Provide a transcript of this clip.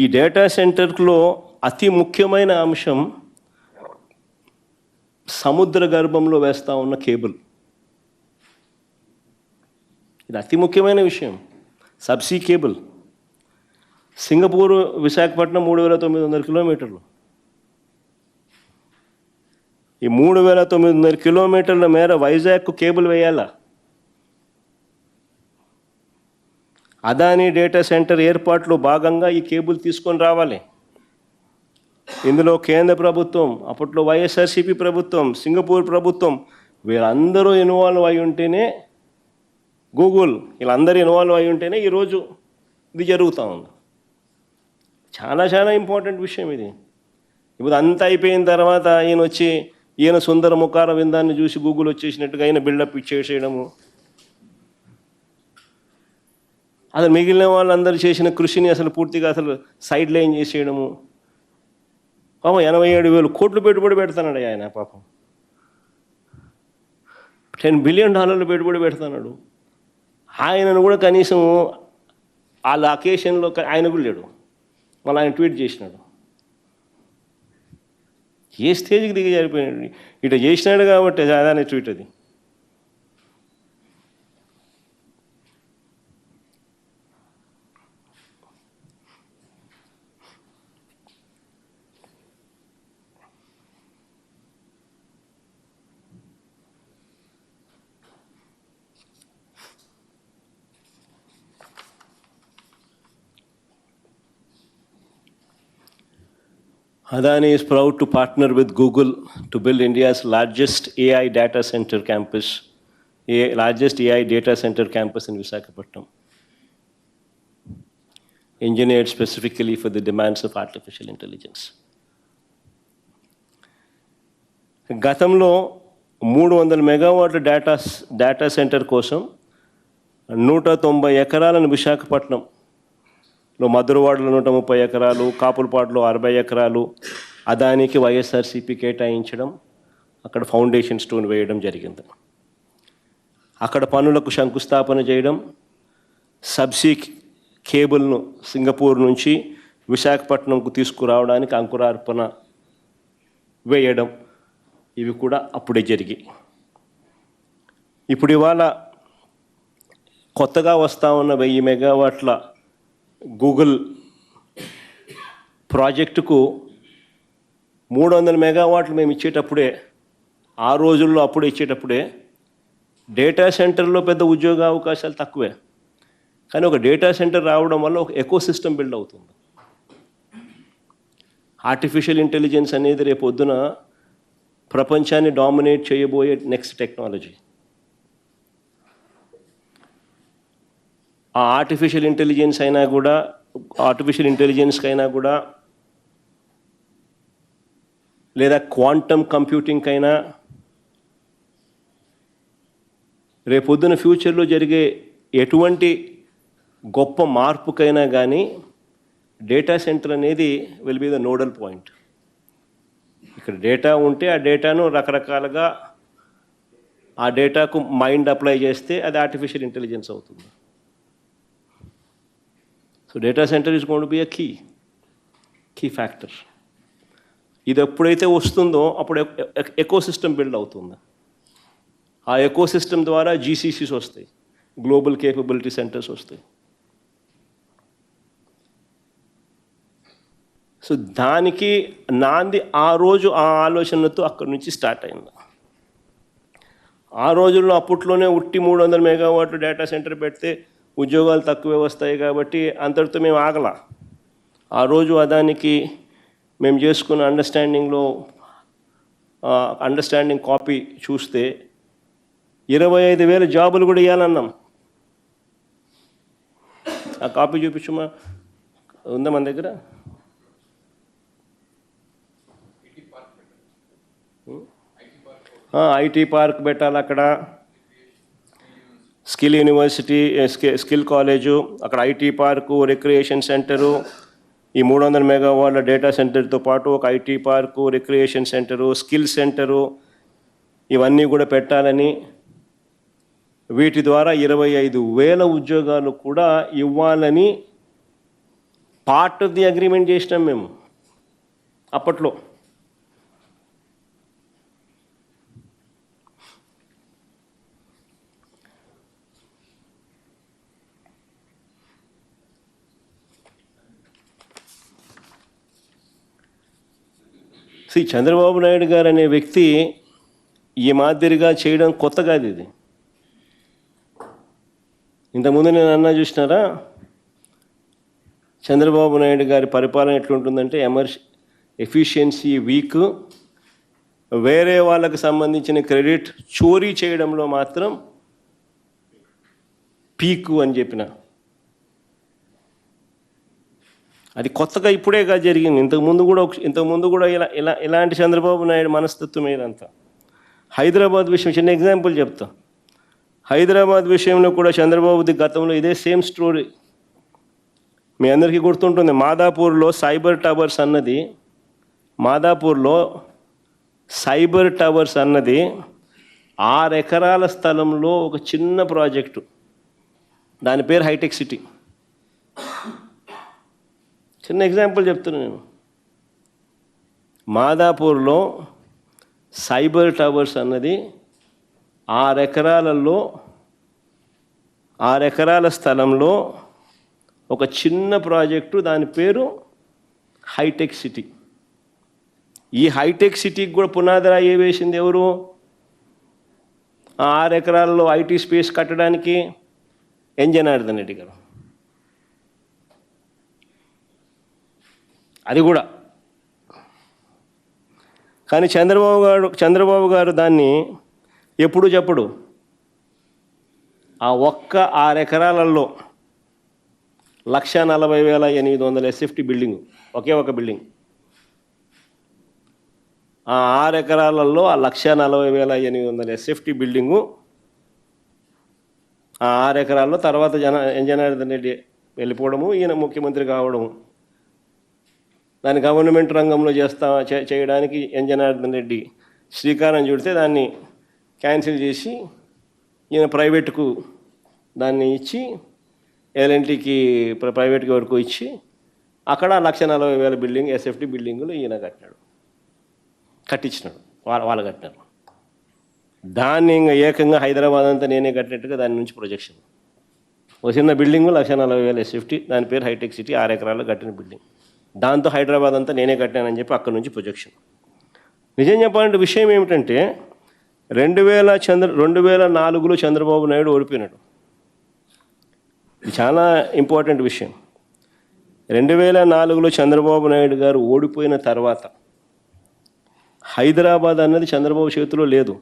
ఈ డేటా సెంటర్లో అతి ముఖ్యమైన అంశం సముద్ర గర్భంలో వేస్తూ ఉన్న కేబుల్. ఇది అతి ముఖ్యమైన విషయం. Subsea cable. సింగపూర్ విశాఖపట్నం 3900 కిలోమీటర్లు. ఈ 3900 కిలోమీటర్ల మేర వైజాగ్కు కేబుల్ వేయాలా? అదానీ డేటా సెంటర్ ఏర్పాటులో భాగంగా ఈ కేబుల్ తీసుకొని రావాలి. ఇందులో కేంద్ర ప్రభుత్వం, అప్పట్లో వైఎస్ఆర్సీపీ ప్రభుత్వం, సింగపూర్ ప్రభుత్వం వీళ్ళందరూ ఇన్వాల్వ్ అయి ఉంటేనే, గూగుల్ వీళ్ళందరూ ఇన్వాల్వ్ అయి ఉంటేనే ఈరోజు ఇది జరుగుతూ ఉంది. చాలా చాలా ఇంపార్టెంట్ విషయం ఇది. ఇప్పుడు అంతా అయిపోయిన తర్వాత ఈయన సుందర ముఖార విందాన్ని చూసి గూగుల్ వచ్చేసినట్టుగా ఆయన బిల్డప్ ఇచ్చేసేయడము, అసలు మిగిలిన వాళ్ళందరూ చేసిన కృషిని అసలు పూర్తిగా అసలు సైడ్ లైన్ చేసేయడము. పాపం 87,000 కోట్లు పెట్టుబడి పెడతాడు ఆయన. పాపం $10 బిలియన్ పెట్టుబడి పెడతాడు. ఆయనను కూడా కనీసం ఆ లొకేషన్లో ఆయన కూడా లేడు. మళ్ళీ ఆయన ట్వీట్ చేసినాడు. ఏ స్టేజ్కి దిగి జరిపోయినాడు. ఇట్లా చేసినాడు కాబట్టి అదానే ట్వీట్ అది. Adani is proud to partner with Google to build India's largest AI data center campus, largest AI data center campus in Visakhapatnam, engineered specifically for the demands of artificial intelligence. గతంలో 300 మెగావాట్ల data centre కోసం 190 ఎకరాలను విశాఖపట్నంలో, మధురవాడలో 130 ఎకరాలు, కాపులపాడులో 60 ఎకరాలు అదానికి వైఎస్ఆర్సీపీ కేటాయించడం, అక్కడ ఫౌండేషన్ స్టోన్ వేయడం జరిగింది. అక్కడ పనులకు శంకుస్థాపన చేయడం, సబ్సీ కేబుల్ను సింగపూర్ నుంచి విశాఖపట్నంకు తీసుకురావడానికి అంకురార్పణ వేయడం, ఇవి కూడా అప్పుడే జరిగాయి. ఇప్పుడు ఇవాళ కొత్తగా వస్తూ ఉన్న 1000 మెగావాట్ల గూగుల్ ప్రాజెక్టుకు 300 మెగావాట్లు మేము ఇచ్చేటప్పుడే, ఆ రోజుల్లో అప్పుడే ఇచ్చేటప్పుడే డేటా సెంటర్లో పెద్ద ఉద్యోగ అవకాశాలు తక్కువే. కానీ ఒక డేటా సెంటర్ రావడం వల్ల ఒక ఎకో సిస్టమ్ బిల్డ్ అవుతుంది. ఆర్టిఫిషియల్ ఇంటెలిజెన్స్ అనేది రేపు పొద్దున ప్రపంచాన్ని డామినేట్ చేయబోయే నెక్స్ట్ టెక్నాలజీ. ఆ ఆర్టిఫిషియల్ ఇంటెలిజెన్స్కైనా కూడా లేదా క్వాంటమ్ కంప్యూటింగ్కైనా రేపొద్దున ఫ్యూచర్లో జరిగే ఎటువంటి గొప్ప మార్పుకైనా కానీ డేటా సెంటర్ అనేది will be the nodal point. ఇక్కడ డేటా ఉంటే ఆ డేటాను రకరకాలుగా ఆ డేటాకు మైండ్ అప్లై చేస్తే అది ఆర్టిఫిషియల్ ఇంటెలిజెన్స్ అవుతుంది. So data centre is going to be a key factor. ఇది ఎప్పుడైతే వస్తుందో అప్పుడు ఎకో సిస్టమ్ బిల్డ్ అవుతుంది. ఆ ఎకో సిస్టమ్ ద్వారా జీసీసీస్ వస్తాయి, గ్లోబల్ కేపబిలిటీ సెంటర్స్ వస్తాయి. సో దానికి నాంది ఆ రోజు ఆ ఆలోచనతో అక్కడి నుంచి స్టార్ట్ అయింది. ఆ రోజుల్లో అప్పట్లోనే 300 మెగావాట్లు డేటా సెంటర్ పెడితే ఉద్యోగాలు తక్కువే వస్తాయి కాబట్టి అంతటితో మేము ఆగల. ఆ రోజు అదానికి మేము చేసుకున్న అండర్స్టాండింగ్ కాపీ చూస్తే 25,000 జాబులు కూడా ఇవ్వాలన్నాం. ఆ కాపీ చూపించమా, ఉందా మన దగ్గర? ఐటీ పార్క్ పెట్టాలి అక్కడ, స్కిల్ యూనివర్సిటీ, స్కిల్ కాలేజు, అక్కడ ఐటీ పార్కు, రిక్రియేషన్ సెంటరు, ఈ 300 మెగావాట్ల డేటా సెంటర్తో పాటు ఒక IT park, recreation centre, skill centre, ఇవన్నీ కూడా పెట్టాలని, వీటి ద్వారా 25,000 ఉద్యోగాలు కూడా ఇవ్వాలని పార్ట్ ఆఫ్ ది అగ్రిమెంట్ చేసినాం మేము అప్పట్లో. చంద్రబాబు నాయుడు గారు అనే వ్యక్తి ఈ మాదిరిగా చేయడం కొత్త కాదు. ఇది ఇంతకుముందు నేను అన్నా చూసినారా, చంద్రబాబు నాయుడు గారి పరిపాలన ఎట్లుంటుందంటే ఎఫిషియన్సీ వీక్, వేరే వాళ్ళకు సంబంధించిన క్రెడిట్ చోరీ చేయడంలో మాత్రం పీకు అని చెప్పిన. అది కొత్తగా ఇప్పుడేగా జరిగింది. ఇంతకుముందు కూడా ఇలాంటి చంద్రబాబు నాయుడు మనస్తత్వం ఏదంతా. హైదరాబాద్ విషయం చిన్న ఎగ్జాంపుల్ చెప్తా. హైదరాబాద్ విషయంలో కూడా చంద్రబాబుది గతంలో ఇదే సేమ్ స్టోరీ. మీ అందరికీ గుర్తుంటుంది, మాదాపూర్లో సైబర్ టవర్స్ అన్నది 6 ఎకరాల స్థలంలో ఒక చిన్న ప్రాజెక్టు. దాని పేరు హైటెక్ సిటీ. చిన్న ఎగ్జాంపుల్ చెప్తున్నాను నేను. మాదాపూర్లో సైబర్ టవర్స్ అన్నది 6 ఎకరాల స్థలంలో ఒక చిన్న ప్రాజెక్టు. దాని పేరు హైటెక్ సిటీ. ఈ హైటెక్ సిటీకి కూడా పునాదిరాయి వేసింది ఎవరు? 6 ఎకరాల్లో ఐటీ స్పేస్ కట్టడానికి ఎన్ జనార్దన్ రెడ్డి గారు. అది కూడా. కానీ చంద్రబాబు గారు దాన్ని ఎప్పుడు చెప్పడు. ఆ ఒక్క 6 ఎకరాలలో 1,40,800 SFT బిల్డింగు, ఒకే ఒక బిల్డింగ్. ఆ 6 ఎకరాలలో ఆ 1,40,800 SFT బిల్డింగు, ఆ 6 ఎకరాల్లో తర్వాత ఎన్ జనార్దన్ రెడ్డి వెళ్ళిపోవడము, ఈయన ముఖ్యమంత్రి కావడము, దాన్ని గవర్నమెంట్ రంగంలో చేయడానికి ఎన్ జనార్దన్ రెడ్డి శ్రీకారం చుడితే దాన్ని క్యాన్సిల్ చేసి ఈయన ప్రైవేటుకు దాన్ని ఇచ్చి, ఎల్ఎన్టీకి ప్రైవేట్కి వరకు ఇచ్చి అక్కడ 1,40,000 బిల్డింగ్ SFT బిల్డింగులు ఈయన కట్టించినాడు. వాళ్ళు కట్టినారు. దాన్ని ఇంకా ఏకంగా హైదరాబాద్ అంతా నేనే కట్టినట్టుగా దాని నుంచి ప్రొజెక్షన్. ఒక చిన్న బిల్డింగు 1,40,000 SFT, దాని పేరు హైటెక్ సిటీ, 6 ఎకరాల్లో కట్టిన బిల్డింగ్. దాంతో హైదరాబాద్ అంతా నేనే కట్టానని చెప్పి అక్కడి నుంచి ప్రొజెక్షన్. నిజం చెప్పాలంటే విషయం ఏమిటంటే 2004లో చంద్రబాబు నాయుడు ఓడిపోయినాడు. ఇది చాలా ఇంపార్టెంట్ విషయం. 2004లో చంద్రబాబు నాయుడు గారు ఓడిపోయిన తర్వాత హైదరాబాద్ అన్నది చంద్రబాబు చేతిలో లేదు.